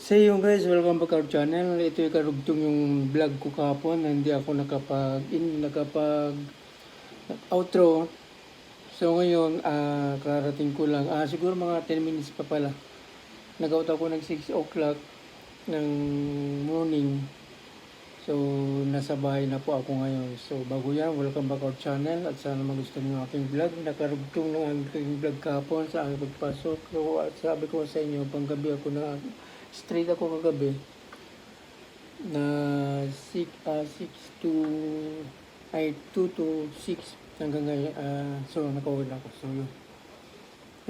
Sa iyo guys, welcome back our channel. Ito yung karugtong yung vlog ko kahapon na hindi ako nakapag outro. So ngayon, karating ko lang. Siguro mga 10 minutes pa pala. Nag-out ako ng 6 o'clock ng morning. So nasa bahay na po ako ngayon. So bago yan, welcome back our channel at sana magustuhan niyo aking vlog. Nakarugtong ng aking vlog kahapon sa aking pagpasok. So at sabi ko sa inyo, panggabi ako na straight ako kagabi na 6 to 2 to 6 hanggang ngayon. So nakauwi na ako. So yun.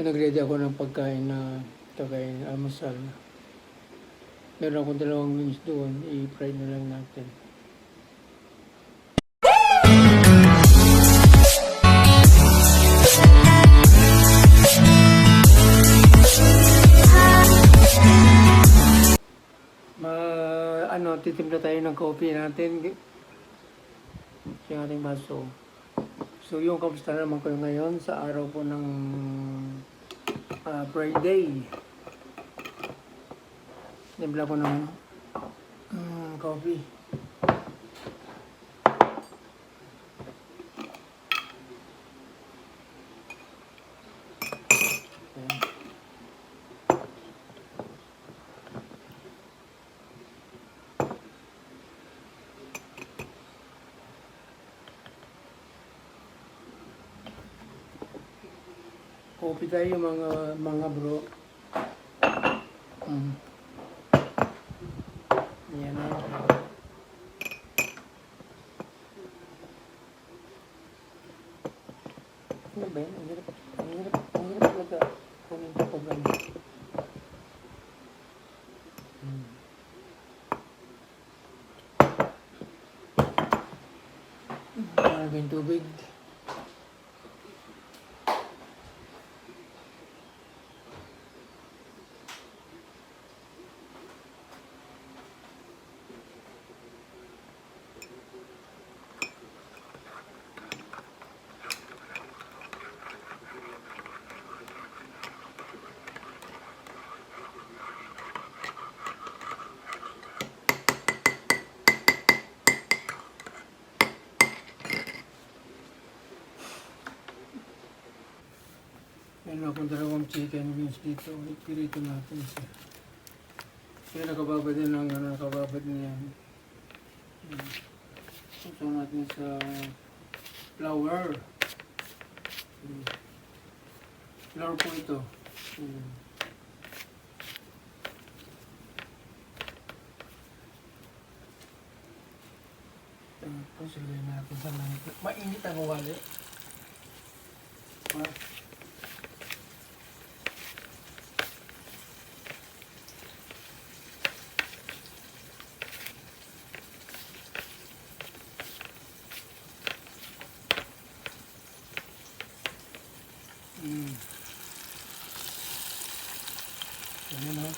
Nag-ready ako ng pagkain na kakain almusal. Meron akong 2 wings doon. I-fry na lang natin. Titimpla tayo ng coffee natin sa ating baso. So yung kamusta naman kayo ngayon sa araw po ng Friday. Timpla ko ng coffee. Coffee tayo mga bro. Yan na. Ano ba yan? Ang hirap talaga. Kunin ko pag ano. Maraming tubig. Meron akong 2 chicken wings dito. Ipirito natin siya. Kaya nakababad din ng nakababad niya. Ito natin sa flour. Flour po ito. Tapos ilagay natin sa langit. Mainit ang wali. Ayan o.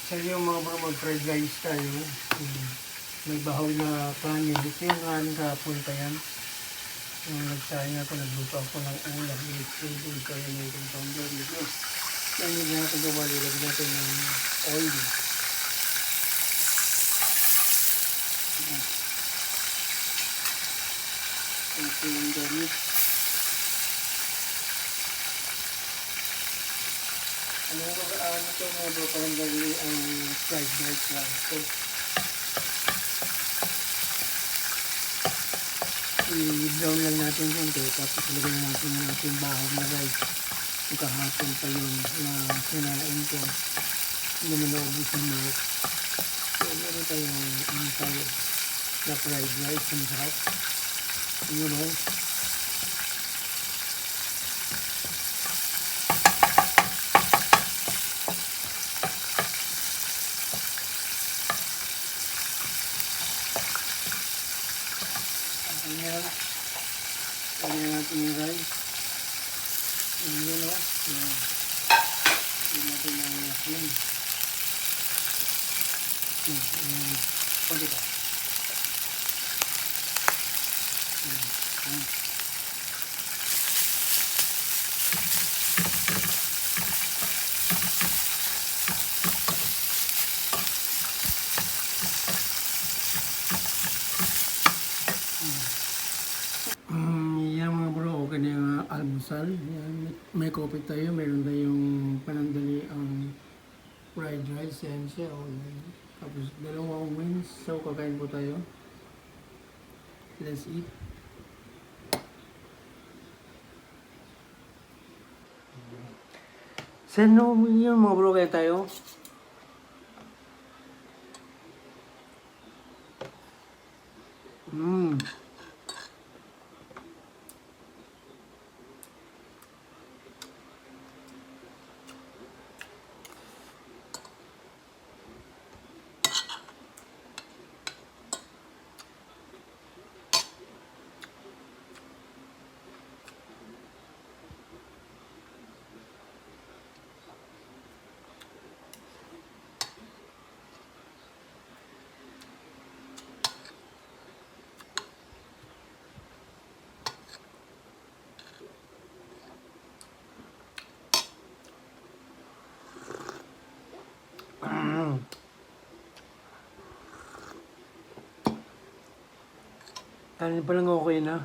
Sa yung mga mag-fried rice tayo, may bahaw na kanin. Ito yung kanin kahapon pa yan. Nung nagsayang ako, nagluto ako ng ulam. I-explain ko yung may compounder nito. Yan yung natin gawa, lagyan natin ng oil. Ito yung gamit. Ano ito mga bro, parang dali ang fried rice lang. So, i-brown lang natin konti, tapos ilagay natin yung ating bahaw na rice. Yung kahapon pa yun na sinain ko. Hindi mo naubos yung mark. So, meron tayong tayo na fried rice and hot. You know. Ayan. Ayan natin yung rice. You know. Ayan natin yung asin. Ayan. Pwede ba? almusal. Yan. May coffee tayo, meron tayong panandali ang fried rice and siya. Tapos dalawang wings. So kakain po tayo. Let's eat. Sino yun mga bro, kaya tayo? Kanin pa lang okay na.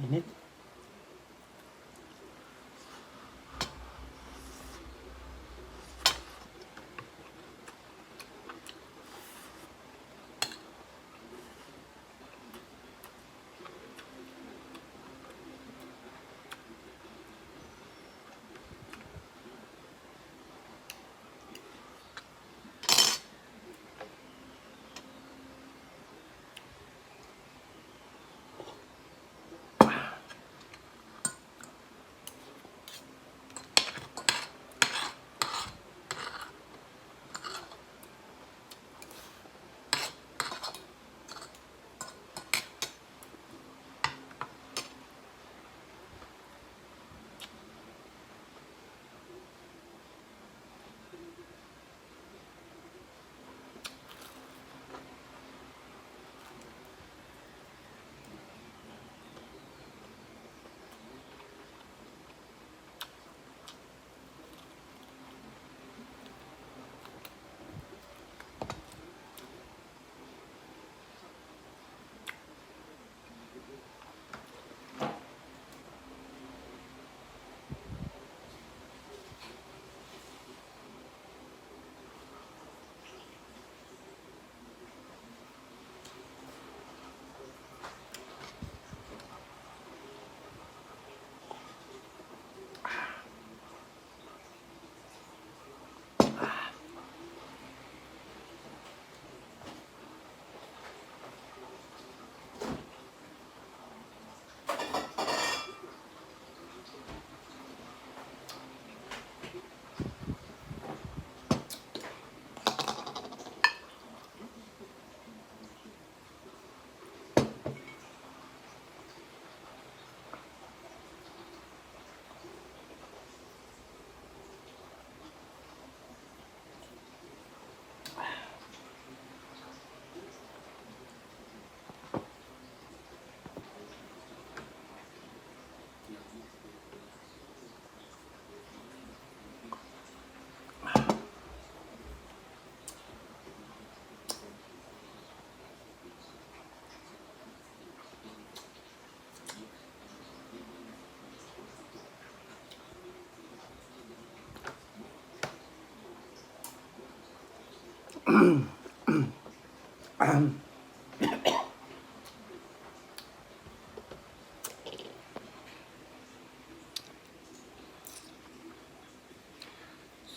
Init.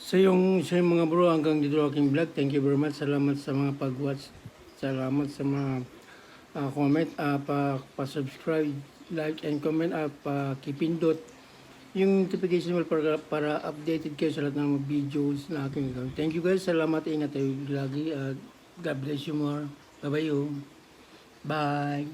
Sa yung mga bro, hanggang dito aking vlog. Thank you very much. Salamat sa mga pag-watch. Salamat sa mga comment, pa-subscribe, like, and comment, pa-kipindot yung notification bell para updated kayo sa lahat ng mga videos na aking gagawin. Thank you guys. Salamat. Ingat tayo lagi. God bless you more. Bye-bye. Bye.